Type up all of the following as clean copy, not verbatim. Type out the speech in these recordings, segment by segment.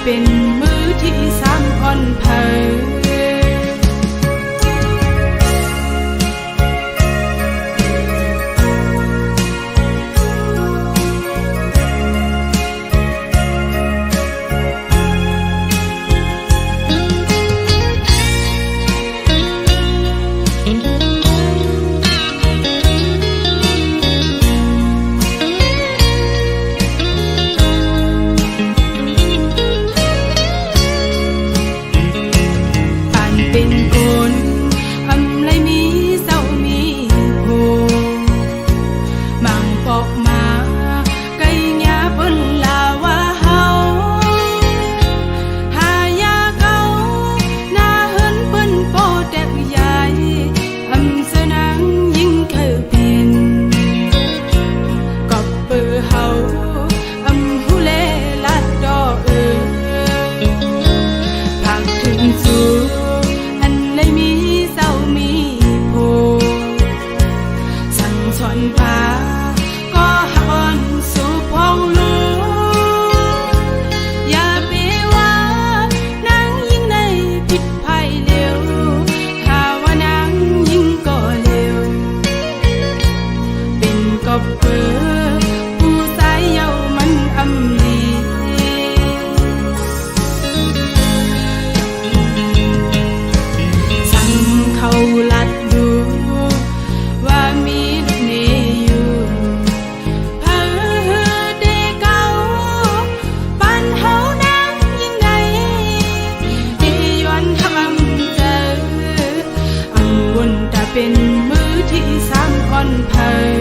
เป็นมือที่สามอ่อนเผยเป็นคนทำไรมีเศร้ามีโพมังปอกมาไก่หญ้าเปิ้นลาว่าเฮาหายาเก่าหน้าเฮินเปิ้นโปแตกใหญ่ทำเสนังยิ่งเคยเป็นกับเปื้อเฮาอำหูเลลัดดอกผักถึงสู่มีเศร้ามีโพสั่งสอนพาก็หอนสู่พองลูอย่าไปว่านางยิ่งในผิดภัยเร็วถ้าว่านางยิ่งก็เร็วเป็นก็เปื้อผู้สายเยามันอำลีเขาลัดดูว่ามีลูกเนยอยู่เพ้อเด็กเก่าบ้านเฮานั้นยิ่งใหญ่ที่ย้อนทำเจออันวนแต่เป็นมือที่สามอ่อนเผย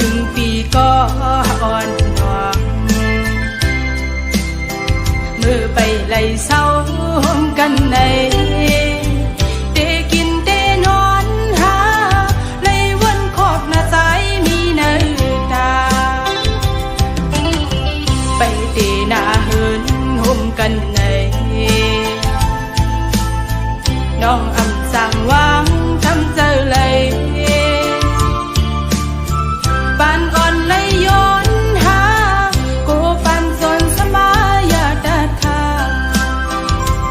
ถึงปีก็อ่อนหวงมือไปไล่เศร้ากันในเตกินเตนอนหาไล่วนขอบหน้าใจมีเนื้อตาไปเตหน้าเหินห่มกันในน้องอำสั่งวางทำเจอเลยบ้านอ่อนเลยย้อนหากูปันสนสมายาดัดขา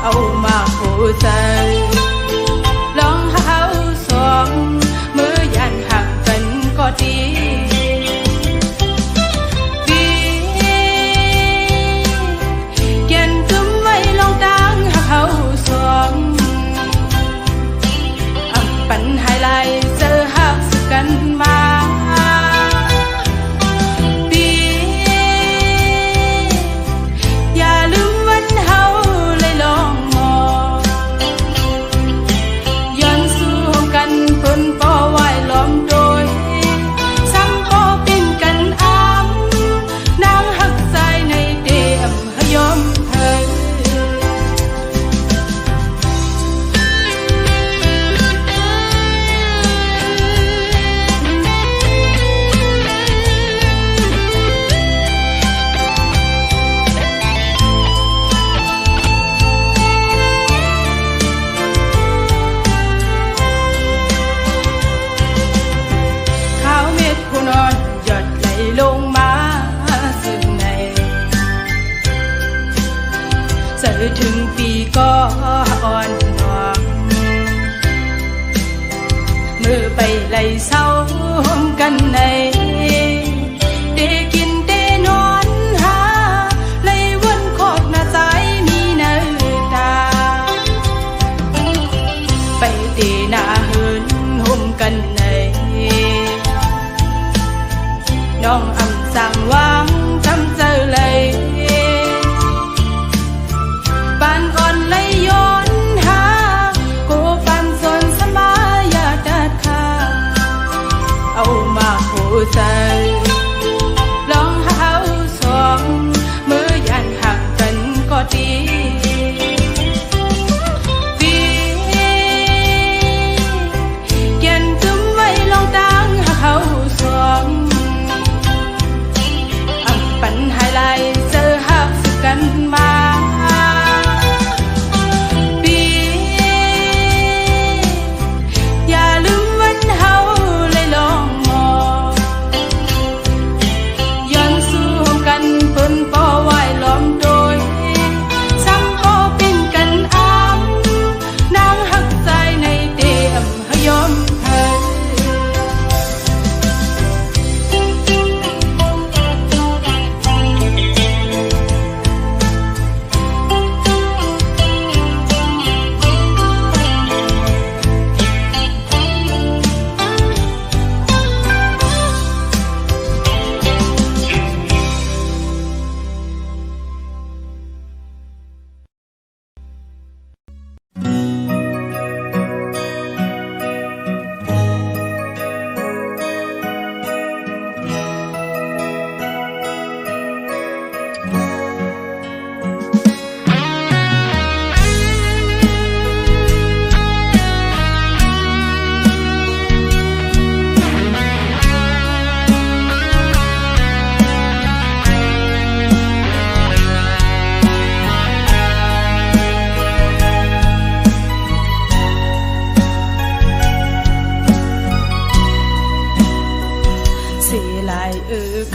เอามาผูใจลองหาสองมือยันหักกันก็ดีเกียนกึมไว้ลองดังหักเขาสองปัญหาไรเจอหักสึกกันมาอย่าลืมวันเฮาเลยลองมองย้อนสู่กันเพิ่นป่อไหวล้อมโดยซ้ำป่อเป็นกันอ้ำนางหักใจในเดียมหยอมเธอลงมาซึ่งในเจอถึงปีก็อ่อนหวงมือไปไล่เศร้ากันในเตกินเตนอนหาไล่วนขอบหน้าใจมีใน ปีปีเกียนตึมไว้ลองตั้งหาเขาสวงอับปันหายไหลเจอหักสึกกันมาปีอย่าลืมวันเฮาเลยลองมองย้อนสู้กันเปิ้นปอไว้ล้อมโดยซ้ำปอเป็นกันอ้างนางหักใจในเตียมหยอมเธอ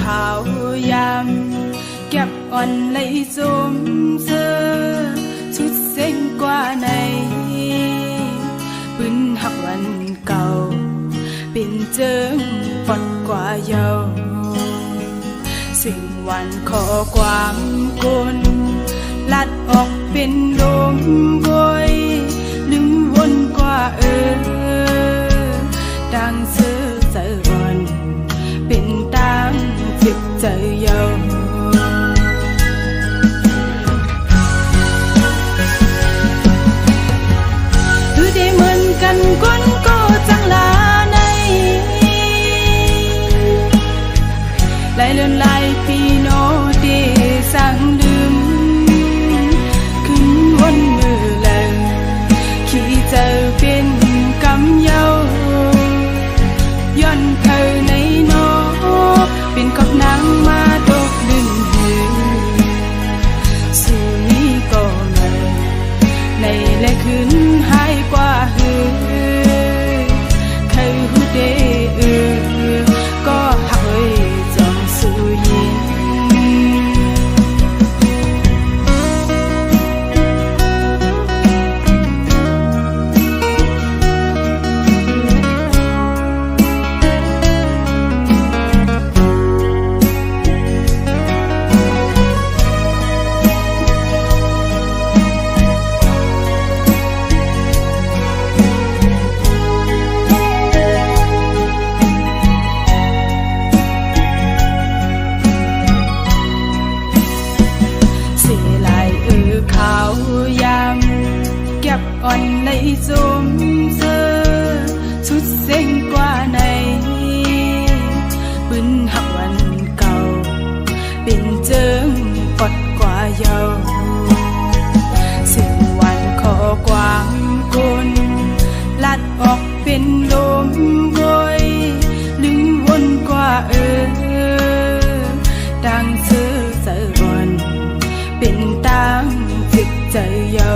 ขาวยำเก็บอ่อนเลยสมเสื้อชุดเส้นกว่าในปืนหักวันเก่าเป็นเจิงปดกว่าเยาสิ่งวันขอความกุนลัดออกเป็นลมบอยลืมวนกว่าดังเสื้อใจอ่อนเป็นตามจิตใจเยาคือได้เหมือนกันคนก็จังลาในหลายเลือนหลายปีโนเดสั่งลืมขึ้นวนมือแลงขี้เจอเป็นกำเยาย้อนเธอในโนเป็นกับนางมาตกดึงหือสู่นี้ก็ไม่ในและคืนหายกว่าหือเคยหูเดก็หักเอ้ยจอมสู่ยินอ่อนในสมเสื้อชุดเส้นกว่าในปืนหักวันเก่าเป็นเจิงปดกว่าเยาสิ่งวันขอความกุนลัดออกเป็นลมบอยลืมวนกว่าดังเสื้อใจอ่อนเป็นตามจิตใจเยา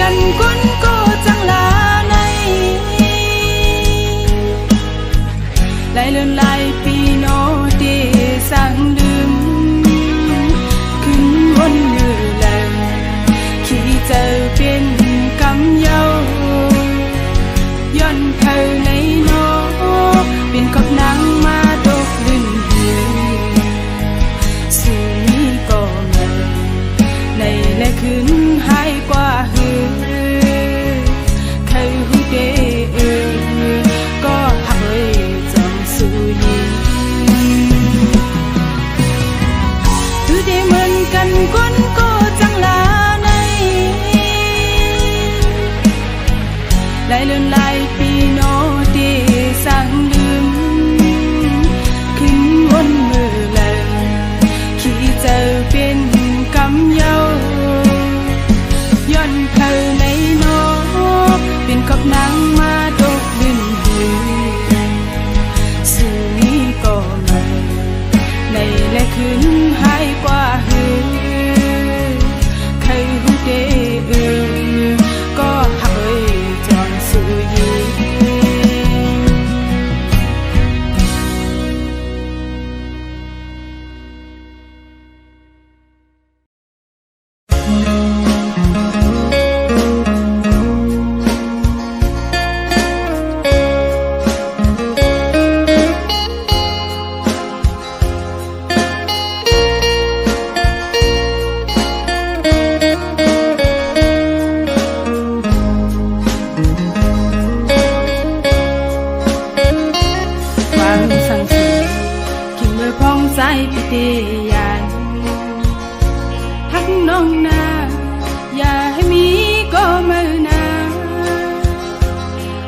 กันคนก็จังลาในหลายเลือนหลายปีโนเดสั่งลืมขึ้นวนเรือแลงขี้เจอเป็นกำเยาย้อนเธอในโนเป็นกับนางมาตกดึงหือสู่นี้ก็ไม่ในและคืนหายกว่าหือเคยหูเดก็หักเอ้ยจอมสู่ยิน างสังเกตคิดเมื่อพองใจพิเตยานทักน้องนาอย่าให้มีก็มือนา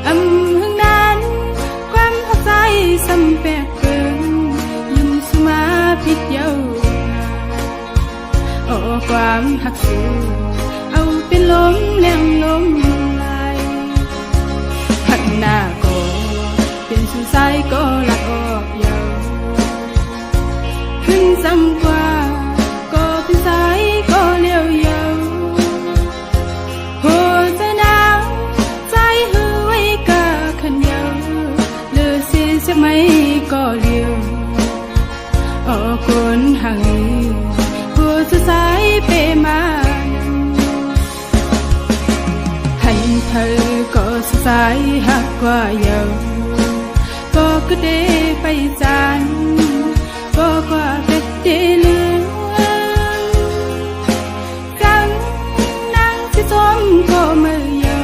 หึงนั้นความหักใจสำแปกเกินยืมสุมาพิดเยาโอ้ความหักสูเอาเป็นลมเลี้ยงลมไหลหักหน้าก็เป็นสุสายก็ลักออกเยาขึ้นซ้ำกว่าก็เป็นสายก็เลี้ยวเยาหัวใจหนาวใจหือไว้กะขันเยาเลือเสียจะไม่ก็เลี้ยวโอ้คนห่างหัวจะสายเปมาให้เธอก็สายหักกว่าเยาก็กระเดไปจานก็กว่าเป็ดเดลือจังนั่งที่ต้มก็มือเยา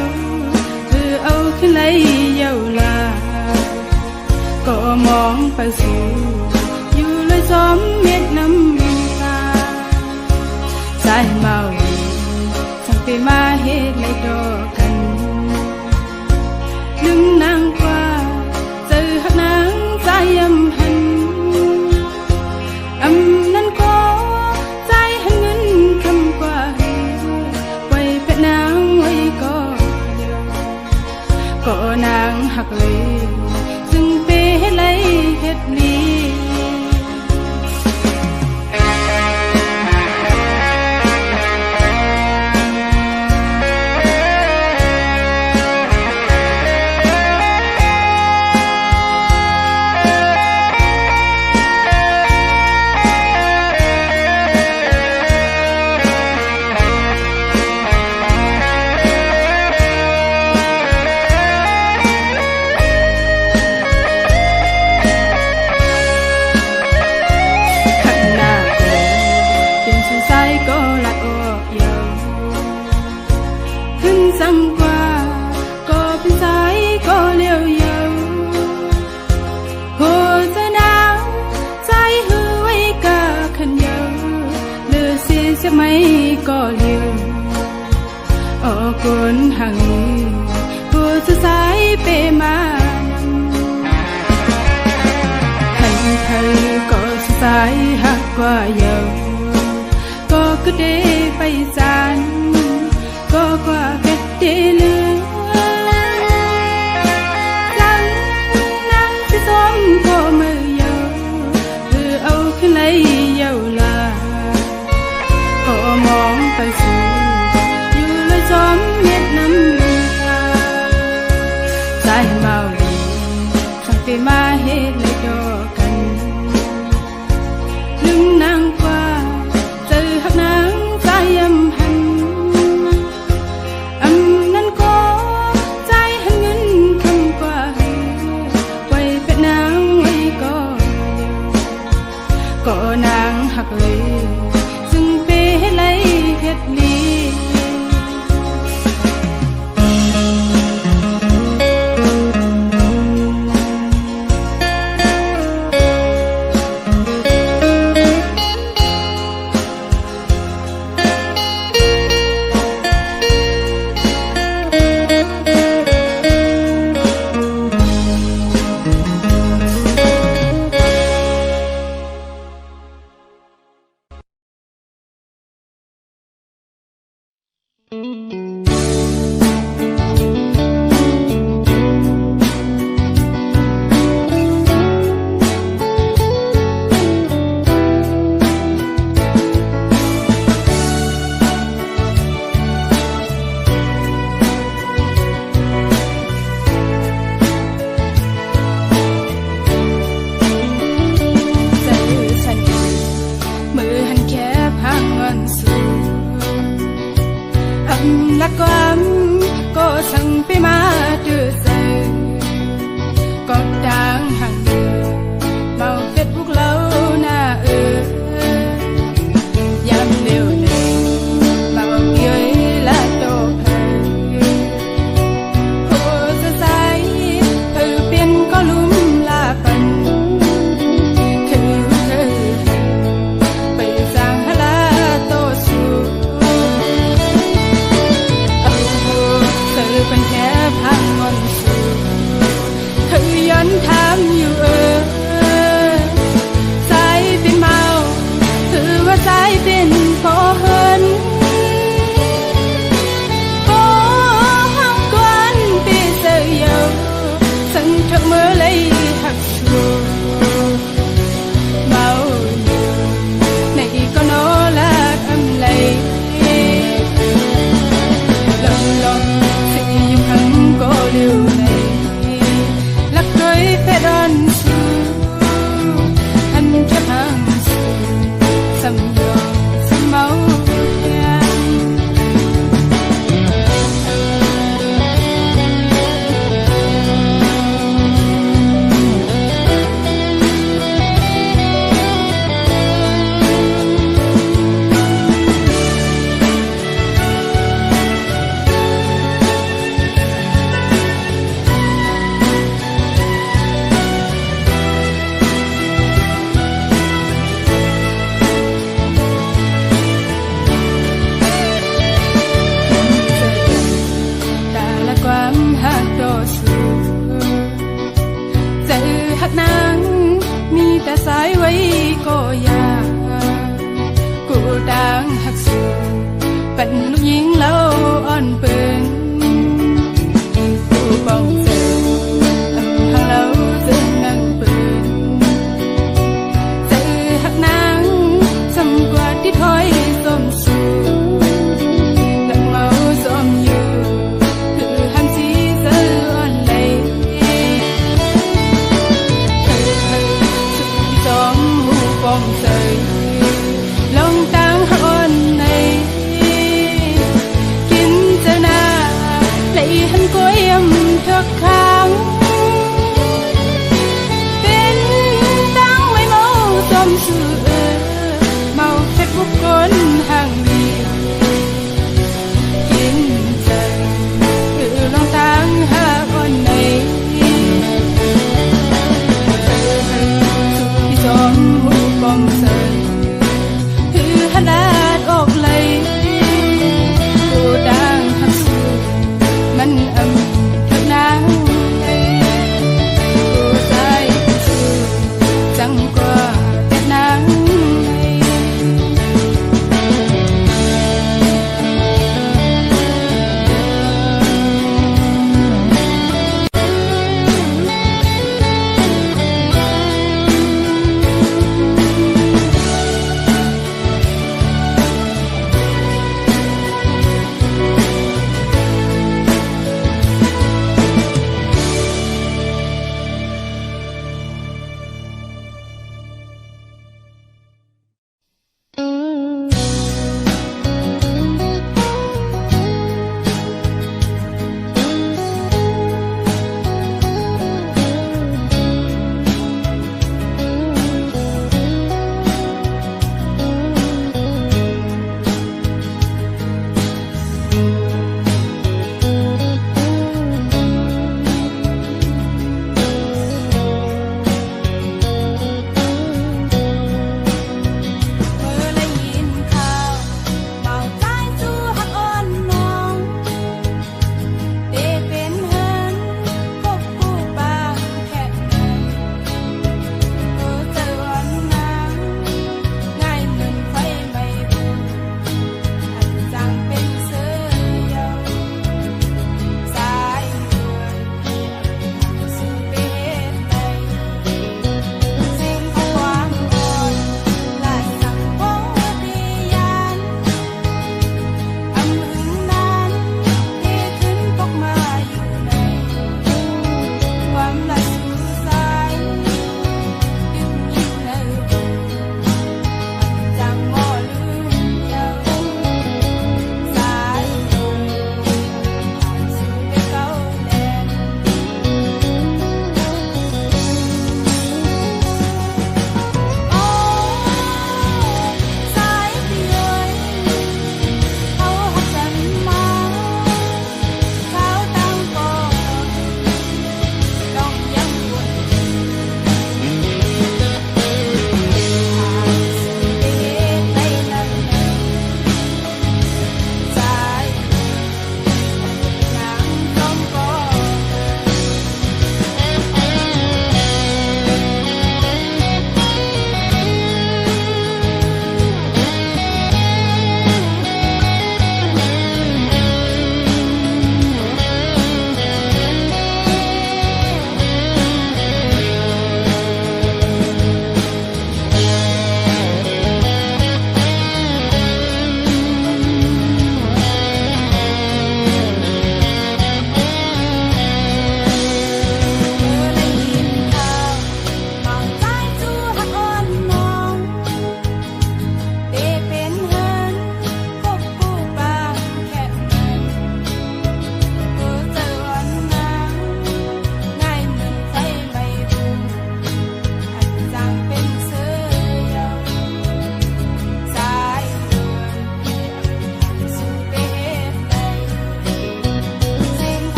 คือเอาขึ้นเลยเยาลาก็มองไปสู่อยู่เลยซ้อมเม็ดน้ำตาสายเมาสั่งไปมาเหตุในดอกกันดึงนางกว่าเจอหักนางใจหันนั้นก็ใจหันเงินคำกว่าไว้เป็ดนางไว้ก็นางหักเลยจึงเปให้เลยเฮ็ดลีก็ลัดออกเยาขึ้นซ้ำกว่าก็เป็นสายก็เลี้ยวเยาหัวใจหนาวใจหือไว้กะขันเยาเลือเสียจะไม่ก็เลี้ยวโอ้คนห่างหัวจะสายเปมาให้เธอก็สายหักกว่าเยาก็กระเดไปจานก็กว่าเป็ดเดลือจังนั่งที่ซ้อมก็มือเยาคือเอาขึ้นเลยเยาลาก็มองไปสู่อยู่เลยซ้อมเม็ดน้ำตาใจเมาดีสั่งไปมาเหตุเลยดอกกันดึงนางกว่าหักนางใจหันนั้นก็ใจหันเงินคำกว่าไว้เป็ดนางไว้ก็นางหักเลยจึงเปให้เลยเฮ็ดลี ลูกหญิงเล่าอ่อนเปิงผู้ป้องเสริมหางเล่าเสื่อนังเปิงเจอหักนางสำกว่าที่ถอยสมสู่หลักเมาสมอยู่คือหันสีเสืออ่อนไหลจอมผู้ป้องเสริมลงตังอ่อนในกินเจนาlấy hắn có em thật kháng bên tăng mấy màu xóm xưa màu Facebook con hàng miền kiên trời từ lòng tăng hạ con này suy xóm mù bóng sợi thứ hắn đã ốc lấy cô đang hấp xưaมันอำเท่านั้นผู้ใจสู้จังกว่าแต่นั้น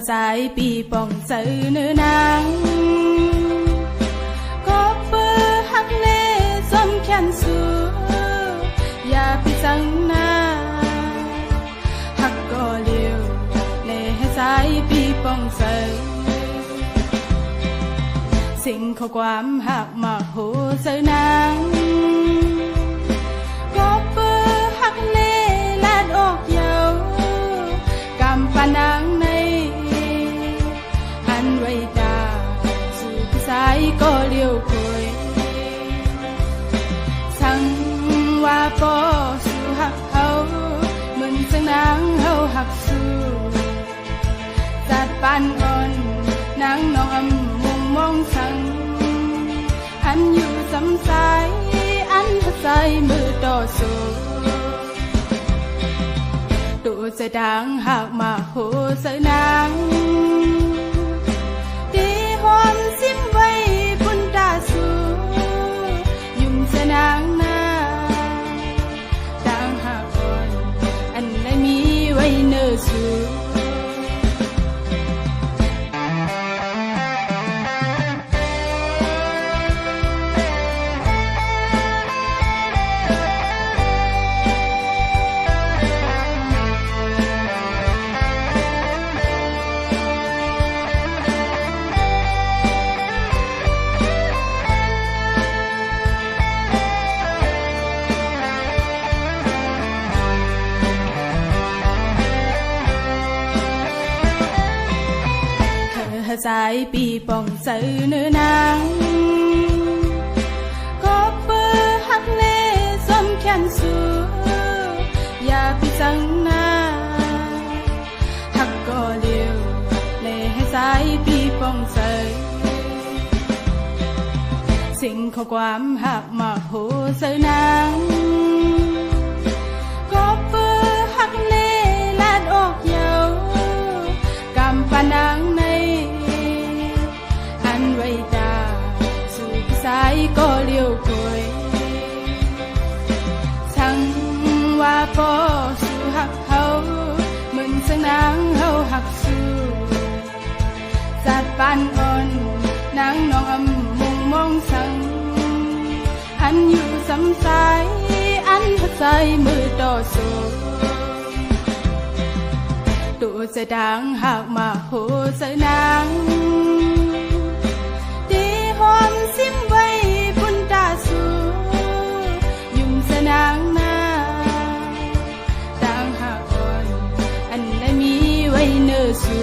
สายปีป่องเสือเนื้อนางก็เปิดหักเล่ส้มแขนสูอย่าไปจังหน้าหักก็เลี้ยวเล่ให้สายปีป่องเสือสิ่งข้อความหักมาโหเสือนางก็เปิดหักเล่ลาดออกเยาวกำปานางในหันไว้ตาสู่พี่สายก็เลี้ยวคุยสั่งว่าปอสู่หักเขาเหมือนจังนางเขาหักสู่จัดปานอ่อนนางน้องมุงมองสั่งอันอยู่สำสายอันหักใจมือต่อสู้ตัวจะดังหากมาโหเสนางดีหอมสิ้มไว้บุญตาสูยุ่งเสนางนาดังหากอ่อนอันไหนมีไว้เนื้อสูสายปีป่องเสือเนื้อนางก็เปิดหักเล่ส้มแขนสูอย่าไปจังหน้าหักก็เลี้ยวเล่ให้สายปีป่องเสือสิ่งข้อความหักมาโหเสือนางก็เปิดหักเล่ลาดออกเยาวกำปานางในไว้ตาสู่พี่สายก็เลี้ยวคุยสั่งว่าปอสู่หักเขาเหมือนสังนางเขาหักสู่จัดปานอ่อนนางน้องมุงมองสั่งอันอยู่สำสายอันหักใจมือต่อสู้ตัวจะดังหากมาโหเสนางหอมสิ้มไว้บุญตาสูยุ่งเสนางนาต่างหากอ่อนอันไหนมีไว้เนื้อสู